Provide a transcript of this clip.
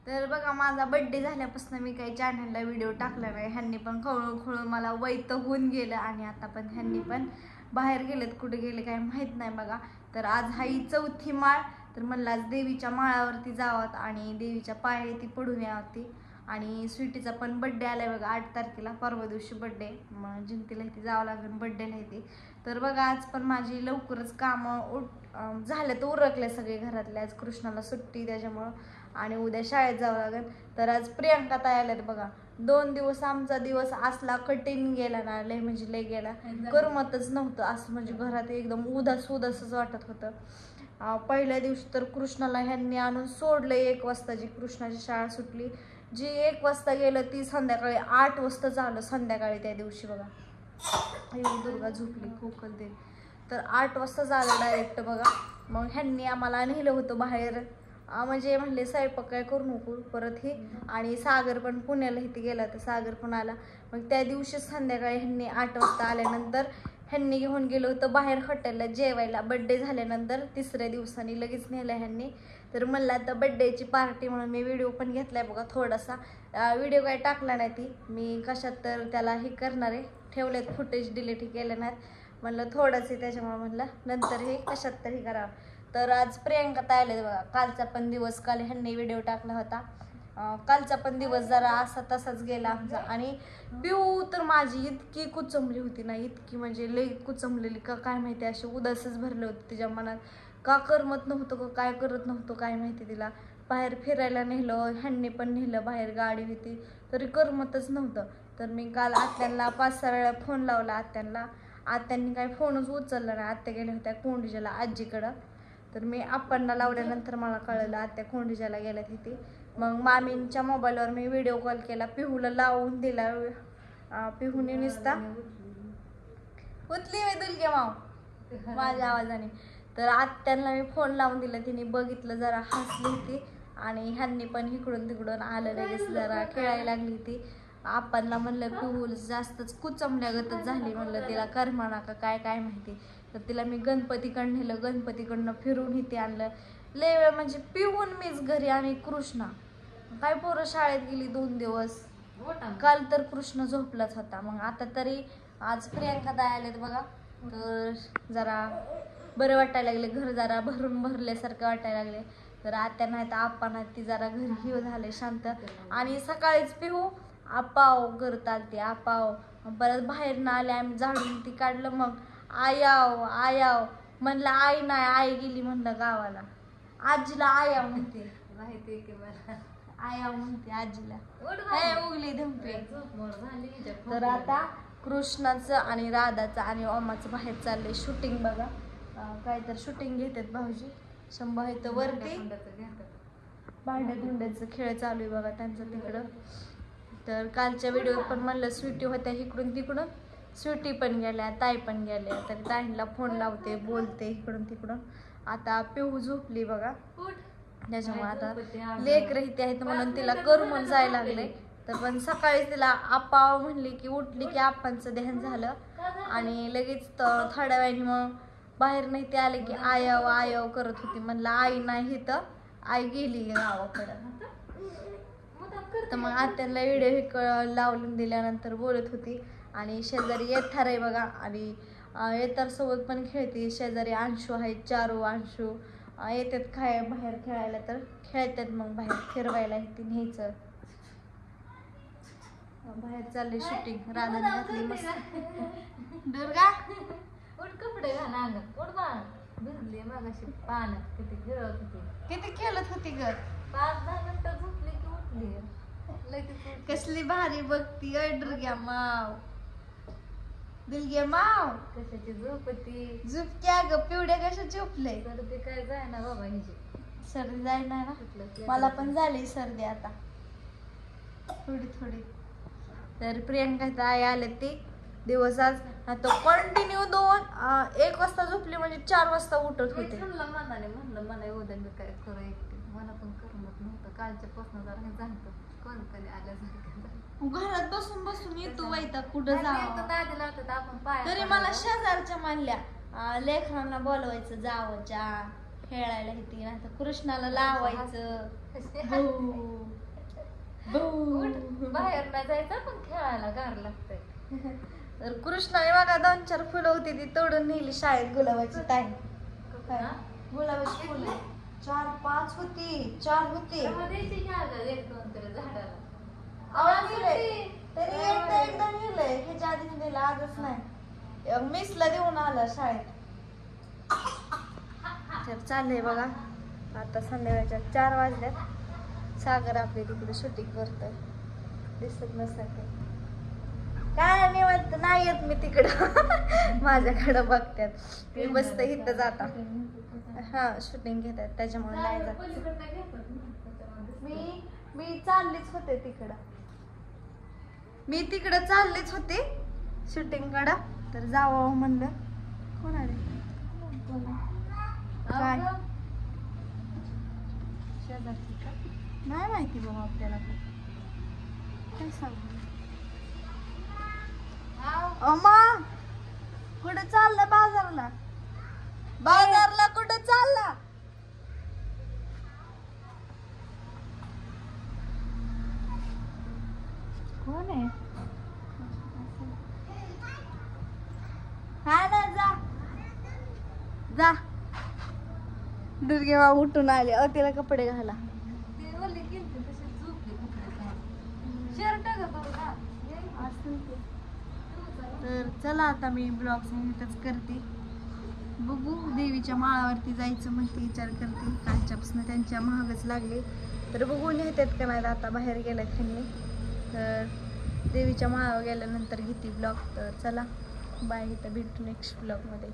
तर बघा माझा बर्थडे झाल्यापासून मी काही चॅनलला व्हिडिओ टाकला नाही. ह्यांनी पण खळून खळून मला वैतागून गेलं आणि आता पण ह्यांनी पण बाहेर गेलेत, कुठे गेले काय माहित नाही बघा. तर आज हाई 4थी माळ, तर म्हणलं आज देवीच्या माळावरती जावं आणि देवीच्या पाया ती पडून यावती. आणि स्वीटीचा पण बड्डे आलाय बघा 8 तारखेला, परवा दिवशी बड्डे. मग जिंतीला इथे जावं लागेल बड्डेला इथे. तर बघा आज पण माझी लवकरच कामं झाले तर उरकले सगळे घरातले. आज कृष्णाला सुट्टी त्याच्यामुळं आणि उद्या शाळेत जावं लागेल. तर आज प्रियंका ताई आल्यात बघा. 2 दिवस आमचा दिवस असला कठीण गेला ना, लय म्हणजे लय गेला, करमतच नव्हतं. असं म्हणजे घरात एकदम उदास उदासच वाटत होतं. पहिल्या दिवशी तर कृष्णाला ह्यांनी आणून सोडलं 1 वाजता, जी कृष्णाची शाळा सुटली. जी 1 वाजता गेलं ती संध्याकाळी 8 वाजता झालं संध्याकाळी त्या दिवशी बघा. दुर्गा झोपली खोकल दे. तर 8 वाजता झालं डायरेक्ट बघा. मग ह्यांनी आम्हाला नेलं होतं बाहेर, म्हणजे म्हणले स्वयंपाक काय करू नको परत हे. आणि सागर पण पुण्याला इथे गेला तर सागर पण आला. मग त्या दिवशी संध्याकाळी ह्यांनी 8 वाजता आल्यानंतर ह्यांनी घेऊन गेलो होतं बाहेर हॉटेलला जेवायला. बड्डे झाल्यानंतर 3ऱ्या दिवसानी लगेच नेलं ह्यांनी. तर म्हणलं आता बड्डेची पार्टी म्हणून मी व्हिडिओ पण घेतलाय बघा थोडासा. व्हिडिओ काय टाकला नाही ती मी कशात, तर त्याला हे करणार आहे, ठेवलेत फुटेज, डिलीट केले नाहीत. म्हणलं थोडंच आहे त्याच्यामुळे म्हणलं नंतर हे कशात तरी करावं. तर आज प्रियंका ताई आले बघा. कालचा पण दिवस, काल ह्यांनी व्हिडिओ टाकला होता. कालचा पण दिवस जरा असा तसाच गेला आमचा. आणि पिऊ तर माझी इतकी कुचंबली होती ना, इतकी म्हणजे लई कुचंबलेली का काय माहिती, अशी उदासच भरले होते तिच्या मनात. का करमत नव्हतं का काय करत नव्हतं काय माहिती तिला. बाहेर फिरायला नेलं ह्यांनी पण नेलं बाहेर, गाडी होती तरी करमतच नव्हतं. तर मी काल आत्यांना 5-6 वेळा फोन लावला आत्यांना. आत्यांनी काय फोनच उचलला नाही. आत्या गेल्या होत्या कोंडीच्याला आजीकडं. तर मी आप्पांना लावल्यानंतर मला कळलं आत्या कोंडीच्याला गेल्या तिथे. मग मामींच्या मोबाईलवर मी व्हिडिओ कॉल केला, पिहूला लावून दिला. पिहूने नुसता उतली दुलके माव माझ्या आवाजाने. तर आत्यांना मी फोन लावून दिला, तिने बघितलं, जरा हसली होती. आणि ह्यांनी पण इकडून तिकडून आलं, लगेच जरा खेळायला लागली ती. आप्पांना म्हणलं पिहू जास्तच कुचंबल्यागतच झाली, म्हणलं तिला करमाना का काय काय माहिती. तर तिला मी गणपतीकडं नेलं, गणपतीकडनं फिरून इथे आणलं. लय वेळ म्हणजे पिहून मीच घरी आणि कृष्णा काय पोरं शाळेत गेली 2 दिवस. काल तर कृष्ण झोपलाच होता. मग आता तरी आज प्रियंका ताई आलेत बघा. तर जरा बरं वाटायला लागले, घर जरा भरून भरल्यासारखं वाटायला लागले. तर आत्या नाही तर आप्पा नाही, ती जरा घरी हिव झाले शांत. आणि सकाळीच पिहू आपाव करत आलते, आपाव. परत बाहेर ना आले, आम्ही झाडून ती काढलं. मग आयाव आयाव म्हणलं, आई नाही, आई गेली म्हणलं गावाला. आजीला आयाव म्हणते, माहिती की मला आयाव म्हणते आजीला. उगली धंपे. तर आता कृष्णाचं आणि राधाचं आणि ओमाचं बाहेर चाललंय शूटिंग बघा. काय तर शूटिंग घेतात भाऊजी. शंभर इथं वरती भांड्या धुंड्याचं खेळ चालू आहे बघा त्यांचं तिकडं. तर कालच्या व्हिडिओ पण म्हणलं स्वीटी होत्या इकडून तिकडून, स्वीटी पण गेल्या, ताई पण गेल्या. तर ताईंना फोन लावते, बोलते इकडून तिकडून. आता पिहू झोपली बघा, त्याच्यामुळे आता लेक राहते आहेत म्हणून तिला करमून जायला लागले. तर पण सकाळी तिला आप्पा म्हणली की उठली की आप्पांचं ध्यान झालं. आणि लगेच थोड्या वेळाने मग बाहेर नाही ते आले की आयाव आयाव करत होती. म्हणलं आई नाही तर आई गेली गावाकडं. तर मग आत्यांना व्हिडिओ लावून दिल्यानंतर बोलत होती. आणि शेजारी येथार आहे बघा, आणि येथार सोबत पण खेळते. शेजारी अंशू आहे, चारू अंशू येतात बाहेर खेळायला, तर खेळतात. मग बाहेर फिरवायला येते न्यायचं. बाहेर चालले शूटिंग. राधाने घातली मस्त. दुर्गा उठ, कपडे घाल अंगात, उठ बा. भिजली मागाशी पाण्यात, किती खेळत होती, किती खेळत होती ग. 5-10 मिनिटं झोपली की उठली. कसली भारी बघती दुर्ग्या माव, दिलग्या माव. कशाची झोपती झोपत्या ग पिवड्या, कशा झोपले. सर्दी काय जाय ना बाबा, हिची सर्दी जाय ना. मला पण झाली सर्दी आता थोडी थोडी. तर प्रियंका ताई आले ते दिवस आज तो कंटिन्यू 1 वाजता झोपली म्हणजे 4 वाजता उठत होते. म्हणलं मला उद्या मी काय करू एकटी, मला पण करमत नव्हतं. कालच्या पासून जरा जाणतं कोण कधी आल्यासारखं घरात बसून बसून येतो वैताग, कुठं जावं. तरी मला शेजारच्या म्हणल्या लेकरांना बोलवायचं जावच्या खेळायला येते, नाही तर कृष्णाला लावायचं. बाहेर नाही जायचं पण खेळायला गार लागतंय. तर कृष्णाने बघा 2-4 फुलं होती ती तोडून नेली शाळेत गुलाबाची ताई. गुलाबाची फुलं 4-5 होती, 4 होती. द्यायची की अगं 1-2 तरी झाडाला. तरी एकदा नेलंय, ह्याच्या आधीच नेलं, आजच नाही. मिसला देऊन आला शाळेत. तर चाललंय बघा आता संध्याकाळच्या 4 वाजल्यात. सागर आपले तिकडे शूटिंग करतोय, दिसत नसत काय निवांत नाही येत मी तिकडं. माझ्याकडं बघतात मी मस्त इथं जाता. हा शूटिंग घेतात त्याच्यामुळे नाही जात. मी चाललीच होते तिकडं, मी तिकडं चाललीच होते शूटिंग कडं. तर जावं म्हणलं. कोण आले काय शेजारची का नाही माहिती बाबा आपल्याला. काय सांगू अम्मा कुठं चाललं बाजारला? बाजारला कुठं चालला? कोण आहे? हा ना जा जा. दुर्गे बाबा उठून आले. तिला कपडे घाला. तर चला आता मी ब्लॉग संगीतच करते. बघू देवीच्या माळावरती जायचं म्हणते, विचार करते. कालच्यापासून त्यांच्या महागच लागले तर बघून येतात का नाही. आता बाहेर गेल्यात त्यांनी, तर देवीच्या माळावर गेल्यानंतर घेते ब्लॉग. तर चला बाय, इथं भेटू नेक्स्ट ब्लॉगमध्ये.